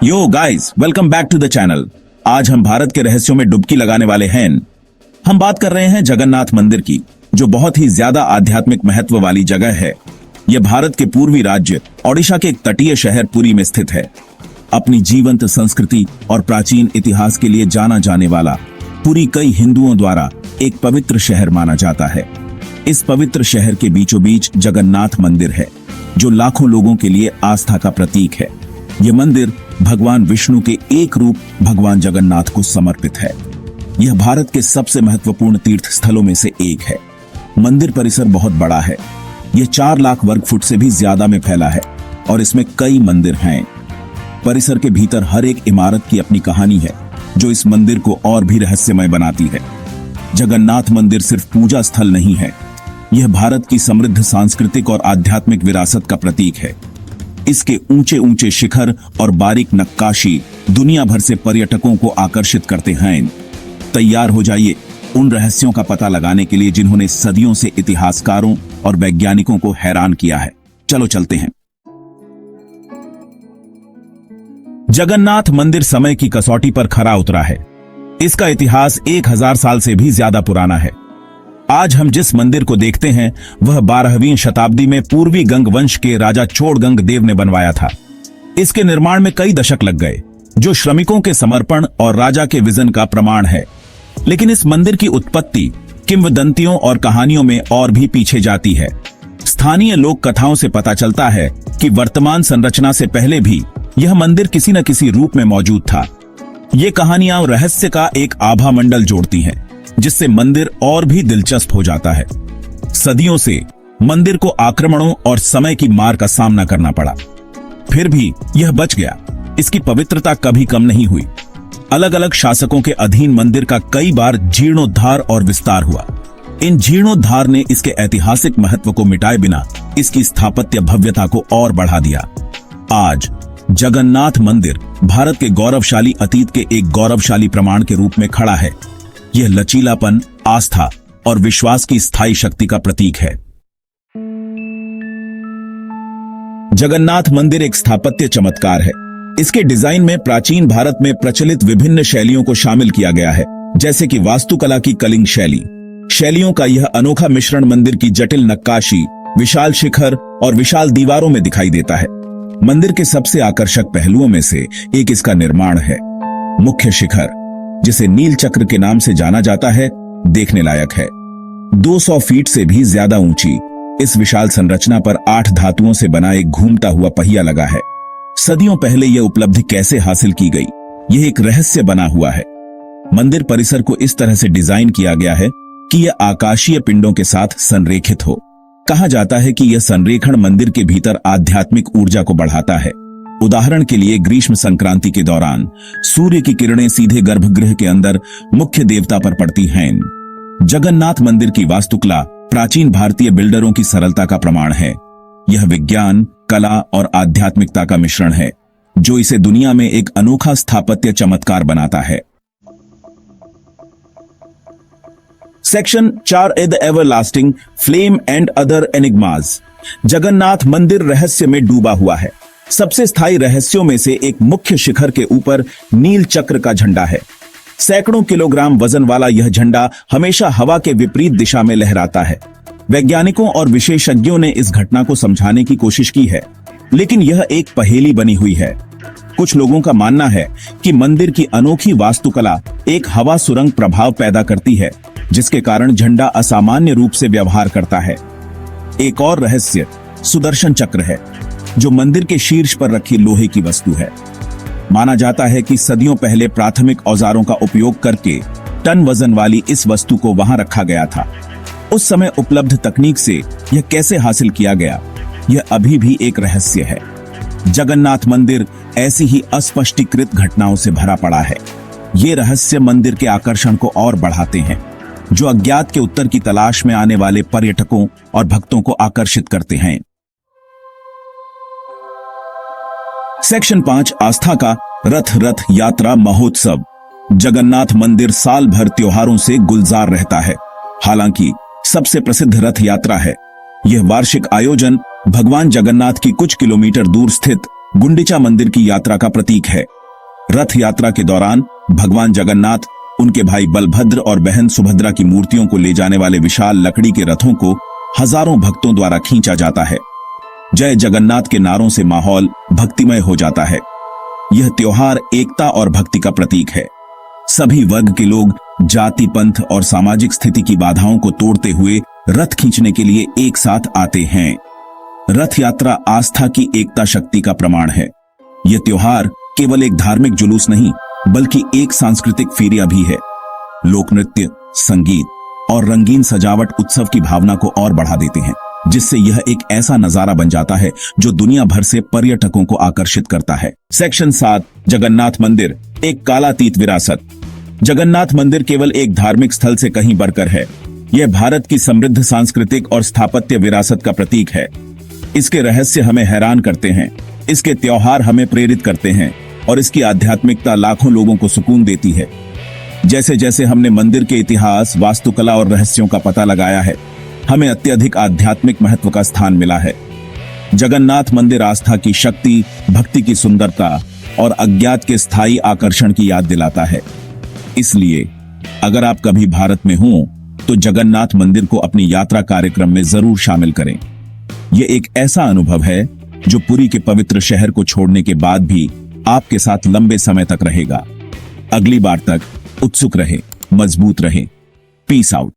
Yo guys, welcome back to the channel. आज हम भारत के रहस्यों में डुबकी लगाने वाले हैं। हम बात कर रहे हैं जगन्नाथ मंदिर की, जो बहुत ही ज्यादा आध्यात्मिक महत्व वाली जगह है। यह भारत के पूर्वी राज्य ओडिशा के एक तटीय शहर पुरी में स्थित है। अपनी जीवंत संस्कृति और प्राचीन इतिहास के लिए जाना जाने वाला पुरी कई हिंदुओं द्वारा एक पवित्र शहर माना जाता है। इस पवित्र शहर के बीचों बीच जगन्नाथ मंदिर है, जो लाखों लोगों के लिए आस्था का प्रतीक है। यह मंदिर भगवान विष्णु के एक रूप भगवान जगन्नाथ को समर्पित है। यह भारत के सबसे महत्वपूर्ण तीर्थ स्थलों में से एक है। मंदिर परिसर बहुत बड़ा है। यह 4 लाख वर्ग फुट से भी ज्यादा में फैला है और इसमें कई मंदिर हैं। परिसर के भीतर हर एक इमारत की अपनी कहानी है, जो इस मंदिर को और भी रहस्यमय बनाती है। जगन्नाथ मंदिर सिर्फ पूजा स्थल नहीं है, यह भारत की समृद्ध सांस्कृतिक और आध्यात्मिक विरासत का प्रतीक है। इसके ऊंचे ऊंचे शिखर और बारीक नक्काशी दुनिया भर से पर्यटकों को आकर्षित करते हैं। तैयार हो जाइए उन रहस्यों का पता लगाने के लिए जिन्होंने सदियों से इतिहासकारों और वैज्ञानिकों को हैरान किया है। चलो चलते हैं। जगन्नाथ मंदिर समय की कसौटी पर खरा उतरा है। इसका इतिहास 1000 साल से भी ज्यादा पुराना है। आज हम जिस मंदिर को देखते हैं वह 12वीं शताब्दी में पूर्वी गंग वंश के राजा चोड़गंग देव ने बनवाया था। इसके निर्माण में कई दशक लग गए, जो श्रमिकों के समर्पण और राजा के विजन का प्रमाण है। लेकिन इस मंदिर की उत्पत्ति किंवदंतियों और कहानियों में और भी पीछे जाती है। स्थानीय लोक कथाओं से पता चलता है कि वर्तमान संरचना से पहले भी यह मंदिर किसी न किसी रूप में मौजूद था। ये कहानियां रहस्य का एक आभा मंडल जोड़ती हैं, जिससे मंदिर और भी दिलचस्प हो जाता है। सदियों से मंदिर को आक्रमणों और समय की मार का सामना करना पड़ा, फिर भी यह बच गया। इसकी पवित्रता कभी कम नहीं हुई। अलग अलग शासकों के अधीन मंदिर का कई बार जीर्णोद्धार और विस्तार हुआ। इन जीर्णोद्धार ने इसके ऐतिहासिक महत्व को मिटाए बिना इसकी स्थापत्य भव्यता को और बढ़ा दिया। आज जगन्नाथ मंदिर भारत के गौरवशाली अतीत के एक गौरवशाली प्रमाण के रूप में खड़ा है। यह लचीलापन, आस्था और विश्वास की स्थायी शक्ति का प्रतीक है। जगन्नाथ मंदिर एक स्थापत्य चमत्कार है। इसके डिजाइन में प्राचीन भारत में प्रचलित विभिन्न शैलियों को शामिल किया गया है, जैसे कि वास्तुकला की कलिंग शैली। शैलियों का यह अनोखा मिश्रण मंदिर की जटिल नक्काशी, विशाल शिखर और विशाल दीवारों में दिखाई देता है। मंदिर के सबसे आकर्षक पहलुओं में से एक इसका निर्माण है। मुख्य शिखर, जिसे नील चक्र के नाम से जाना जाता है, देखने लायक है। 200 फीट से भी ज्यादा ऊंची इस विशाल संरचना पर 8 धातुओं से बना एक घूमता हुआ पहिया लगा है। सदियों पहले यह उपलब्धि कैसे हासिल की गई, यह एक रहस्य बना हुआ है। मंदिर परिसर को इस तरह से डिजाइन किया गया है कि यह आकाशीय पिंडों के साथ संरेखित हो। कहा जाता है कि यह संरेखण मंदिर के भीतर आध्यात्मिक ऊर्जा को बढ़ाता है। उदाहरण के लिए ग्रीष्म संक्रांति के दौरान सूर्य की किरणें सीधे गर्भगृह के अंदर मुख्य देवता पर पड़ती हैं। जगन्नाथ मंदिर की वास्तुकला प्राचीन भारतीय बिल्डरों की सरलता का प्रमाण है। यह विज्ञान, कला और आध्यात्मिकता का मिश्रण है, जो इसे दुनिया में एक अनोखा स्थापत्य चमत्कार बनाता है। Section 4 the everlasting flame and other enigmas. Jagannath मंदिर रहस्य में डूबा हुआ है। सबसे स्थायी रहस्यों में से एक मुख्य शिखर के ऊपर नील चक्र का झंडा है। सैकड़ों किलोग्राम वजन वाला यह झंडा हमेशा हवा के विपरीत दिशा में लहराता है। वैज्ञानिकों और विशेषज्ञों ने इस घटना को समझाने की कोशिश की है, लेकिन यह एक पहेली बनी हुई है। कुछ लोगों का मानना है कि मंदिर की अनोखी वास्तुकला एक हवा सुरंग प्रभाव पैदा करती है, जिसके कारण झंडा असामान्य रूप से व्यवहार करता है। एक और रहस्य सुदर्शन चक्र है, जो मंदिर के शीर्ष पर रखी लोहे की वस्तु है। माना जाता है कि सदियों पहले प्राथमिक औजारों का उपयोग करके टन वजन वाली इस वस्तु को वहां रखा गया था। उस समय उपलब्ध तकनीक से यह कैसे हासिल किया गया, यह अभी भी एक रहस्य है। जगन्नाथ मंदिर ऐसी ही अस्पष्टीकृत घटनाओं से भरा पड़ा है। ये रहस्य मंदिर के आकर्षण को और बढ़ाते हैं, जो अज्ञात के उत्तर की तलाश में आने वाले पर्यटकों और भक्तों को आकर्षित करते हैं। सेक्शन 5 आस्था का रथ यात्रा महोत्सव। जगन्नाथ मंदिर साल भर त्योहारों से गुलजार रहता है। हालांकि सबसे प्रसिद्ध रथ यात्रा है। यह वार्षिक आयोजन भगवान जगन्नाथ की कुछ किलोमीटर दूर स्थित गुंडिचा मंदिर की यात्रा का प्रतीक है। रथ यात्रा के दौरान भगवान जगन्नाथ, उनके भाई बलभद्र और बहन सुभद्रा की मूर्तियों को ले जाने वाले विशाल लकड़ी के रथों को हजारों भक्तों द्वारा खींचा जाता है। जय जगन्नाथ के नारों से माहौल भक्तिमय हो जाता है। यह त्योहार एकता और भक्ति का प्रतीक है। सभी वर्ग के लोग जाति, पंथ और सामाजिक स्थिति की बाधाओं को तोड़ते हुए रथ खींचने के लिए एक साथ आते हैं। रथ यात्रा आस्था की एकता शक्ति का प्रमाण है। यह त्योहार केवल एक धार्मिक जुलूस नहीं, बल्कि एक सांस्कृतिक फेरिया भी है। लोक नृत्य, संगीत और रंगीन सजावट उत्सव की भावना को और बढ़ा देते हैं, जिससे यह एक ऐसा नजारा बन जाता है जो दुनिया भर से पर्यटकों को आकर्षित करता है। सेक्शन 7, जगन्नाथ मंदिर, एक कालातीत विरासत। जगन्नाथ मंदिर केवल एक धार्मिक स्थल से कहीं बढ़कर है। यह भारत की समृद्ध सांस्कृतिक और स्थापत्य विरासत का प्रतीक है। इसके रहस्य हमें हैरान करते हैं, इसके त्योहार हमें प्रेरित करते हैं और इसकी आध्यात्मिकता लाखों लोगों को सुकून देती है। जैसे जैसे हमने मंदिर के इतिहास, वास्तुकला और रहस्यों का पता लगाया है, हमें अत्यधिक आध्यात्मिक महत्व का स्थान मिला है। जगन्नाथ मंदिर आस्था की शक्ति, भक्ति की सुंदरता और अज्ञात के स्थायी आकर्षण की याद दिलाता है। इसलिए अगर आप कभी भारत में हों तो जगन्नाथ मंदिर को अपनी यात्रा कार्यक्रम में जरूर शामिल करें। यह एक ऐसा अनुभव है जो पुरी के पवित्र शहर को छोड़ने के बाद भी आपके साथ लंबे समय तक रहेगा। अगली बार तक उत्सुक रहे, मजबूत रहे। Peace out.